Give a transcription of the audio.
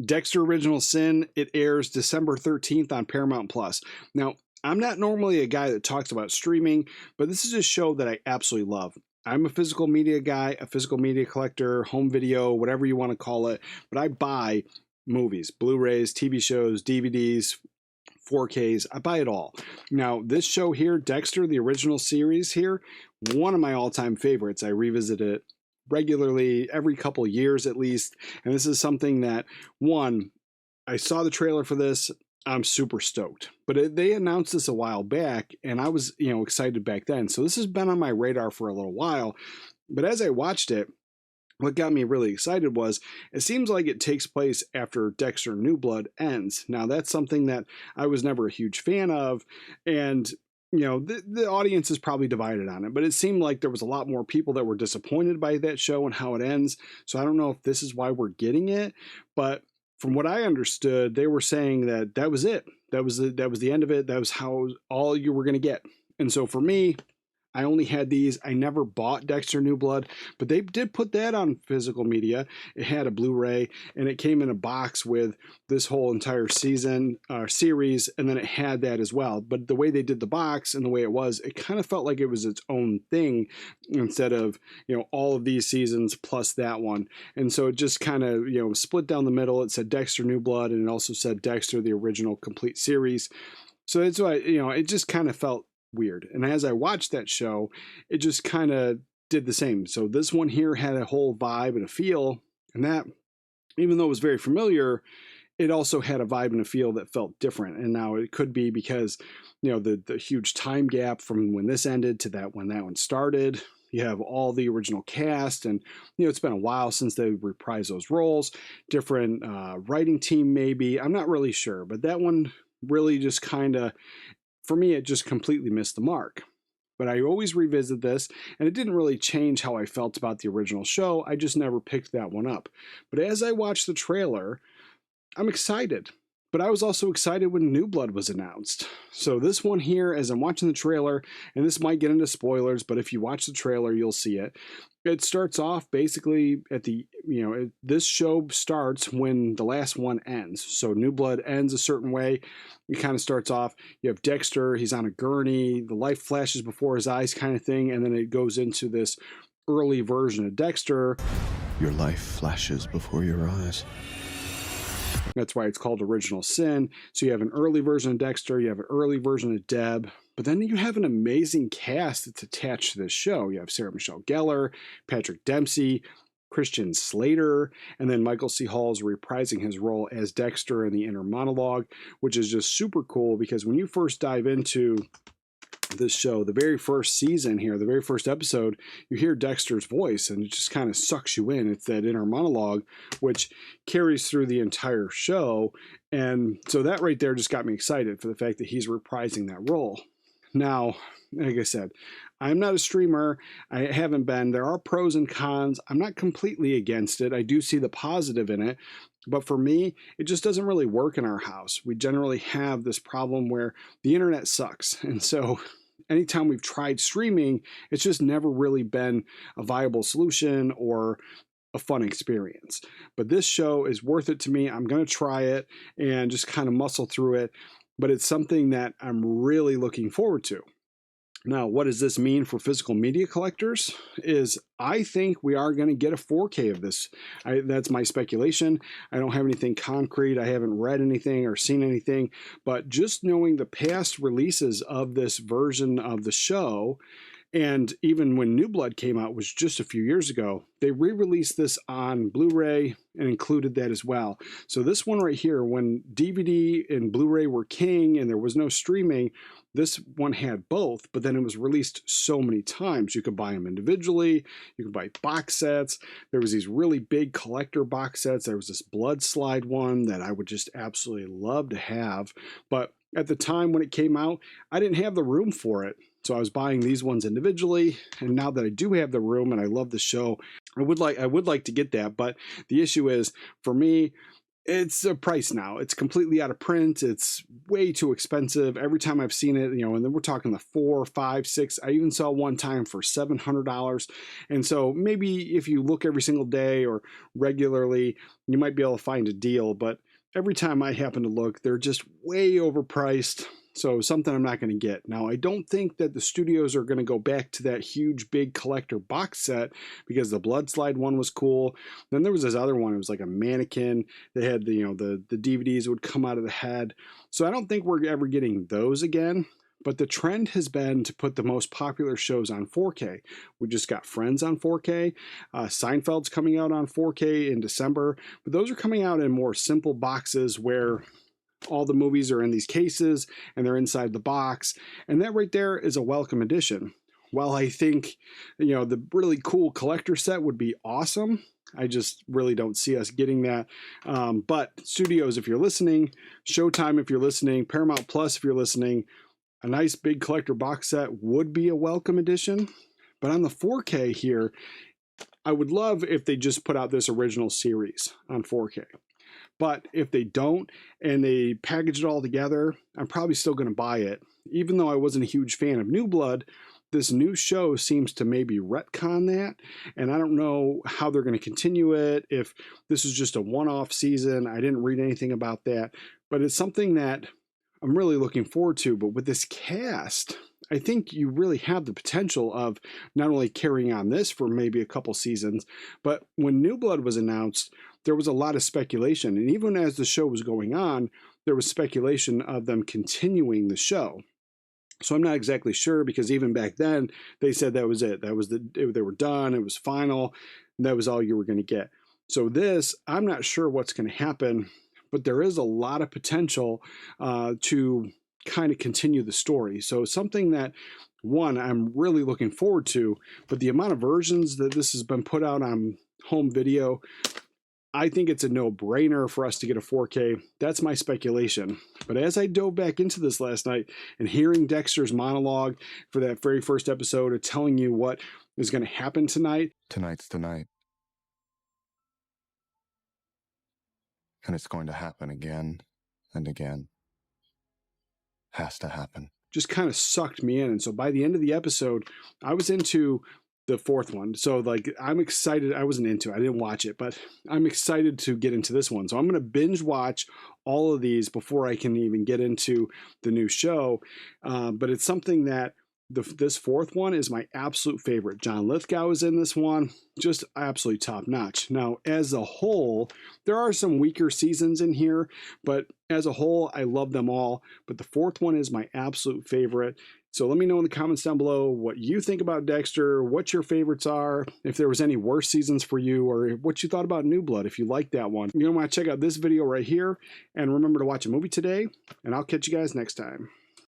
Dexter Original Sin, it airs December 13th on Paramount Plus. Now, I'm not normally a guy that talks about streaming, but this is a show that I absolutely love. I'm a physical media guy, a physical media collector, home video, whatever you want to call it, but I buy movies, Blu-rays, TV shows, DVDs, 4Ks. I buy it all. Now, this show here, Dexter, the original series here, one of my all-time favorites. I revisit it regularly, every couple years at least. And this is something that, one, I saw the trailer for this. I'm super stoked. But they announced this a while back, and I was, excited back then. So this has been on my radar for a little while. But as I watched it, what got me really excited was it seems like it takes place after Dexter New Blood ends. Now, that's something that I was never a huge fan of, and the audience is probably divided on it, but it seemed like there was a lot more people that were disappointed by that show and how it ends. So I don't know if this is why we're getting it, but from what I understood, they were saying that that was it. That was the end of it. That was how all you were going to get. And so for me, I only had these. I never bought Dexter New Blood, but they did put that on physical media. It had a Blu-ray, and it came in a box with this whole entire season series, and then it had that as well. But the way they did the box and the way it was, it kind of felt like it was its own thing instead of all of these seasons plus that one. And so it just kind of split down the middle. It said Dexter New Blood, and it also said Dexter the original complete series. So that's why it just kind of felt weird. And as I watched that show, it just kind of did the same. So this one here had a whole vibe and a feel, and that, even though it was very familiar, it also had a vibe and a feel that felt different. And now it could be because, the huge time gap from when this ended to that when that one started. You have all the original cast, and it's been a while since they reprised those roles. Different writing team, maybe. I'm not really sure, but that one really just kind of, for me, it just completely missed the mark. But I always revisit this, and it didn't really change how I felt about the original show. I just never picked that one up. But as I watched the trailer, I'm excited. But I was also excited when New Blood was announced. So this one here, as I'm watching the trailer, and this might get into spoilers, but if you watch the trailer, you'll see it. It starts off basically at the, this show starts when the last one ends. So New Blood ends a certain way. It kind of starts off, you have Dexter, he's on a gurney, the light flashes before his eyes kind of thing, and then it goes into this early version of Dexter. Your life flashes before your eyes. That's why it's called Original Sin. So you have an early version of Dexter, you have an early version of Deb, but then you have an amazing cast that's attached to this show. You have Sarah Michelle Gellar, Patrick Dempsey, Christian Slater, and then Michael C. Hall is reprising his role as Dexter in the inner monologue, which is just super cool because when you first dive into this show, the very first season here, the very first episode, you hear Dexter's voice and it just kind of sucks you in. It's that inner monologue, which carries through the entire show. And so that right there just got me excited for the fact that he's reprising that role. Now, like I said, I'm not a streamer. I haven't been. There are pros and cons. I'm not completely against it. I do see the positive in it. But for me, it just doesn't really work in our house. We generally have this problem where the internet sucks. And so anytime we've tried streaming, it's just never really been a viable solution or a fun experience. But this show is worth it to me. I'm going to try it and just kind of muscle through it. But it's something that I'm really looking forward to. Now, what does this mean for physical media collectors? Is I think we are going to get a 4K of this. That's my speculation. I don't have anything concrete. I haven't read anything or seen anything. But just knowing the past releases of this version of the show, and even when New Blood came out, was just a few years ago, they re-released this on Blu-ray and included that as well. So this one right here, when DVD and Blu-ray were king and there was no streaming, this one had both, but then it was released so many times. You could buy them individually. You could buy box sets. There was these really big collector box sets. There was this Blood Slide one that I would just absolutely love to have. But at the time when it came out, I didn't have the room for it. So I was buying these ones individually, and now that I do have the room and I love the show, I would like to get that. But the issue is, for me, It's a price now. It's completely out of print. It's way too expensive. Every time I've seen it, and then we're talking the 4, 5, 6. I even saw one time for $700. And so maybe if you look every single day or regularly, you might be able to find a deal. But every time I happen to look, they're just way overpriced. So something I'm not going to get. Now, I don't think that the studios are going to go back to that huge big collector box set because the Blood Slide one was cool. Then there was this other one. It was like a mannequin. They had the DVDs would come out of the head. So I don't think we're ever getting those again. But the trend has been to put the most popular shows on 4K. We just got Friends on 4K. Seinfeld's coming out on 4K in December. But those are coming out in more simple boxes where all the movies are in these cases and they're inside the box. And that right there is a welcome addition. While I think, the really cool collector set would be awesome, I just really don't see us getting that. But studios, if you're listening, Showtime, if you're listening, Paramount Plus, if you're listening, a nice big collector box set would be a welcome addition. But on the 4K here, I would love if they just put out this original series on 4K. But if they don't and they package it all together, I'm probably still going to buy it. Even though I wasn't a huge fan of New Blood, this new show seems to maybe retcon that. And I don't know how they're going to continue it, if this is just a one-off season. I didn't read anything about that. But it's something that I'm really looking forward to. But with this cast, I think you really have the potential of not only carrying on this for maybe a couple seasons, but when New Blood was announced, there was a lot of speculation. And even as the show was going on, there was speculation of them continuing the show. So I'm not exactly sure, because even back then they said that was it. They were done. It was final. And that was all you were going to get. So this, I'm not sure what's going to happen, but there is a lot of potential to kind of continue the story. So something that, one, I'm really looking forward to, but the amount of versions that this has been put out on home video, I think it's a no-brainer for us to get a 4K. That's my speculation. But as I dove back into this last night and hearing Dexter's monologue for that very first episode of telling you what is going to happen tonight. Tonight's the night. And it's going to happen again and again. Has to happen. Just kind of sucked me in. And so by the end of the episode, I was into the fourth one. So I'm excited. I wasn't into it. I didn't watch it, but I'm excited to get into this one. So I'm going to binge watch all of these before I can even get into the new show. But it's something that this fourth one is my absolute favorite. John Lithgow is in this one. Just absolutely top notch. Now, as a whole, there are some weaker seasons in here, but as a whole, I love them all. But the fourth one is my absolute favorite. So let me know in the comments down below what you think about Dexter, what your favorites are, if there was any worse seasons for you, or what you thought about New Blood, if you liked that one. You're going to want to check out this video right here, and remember to watch a movie today, and I'll catch you guys next time.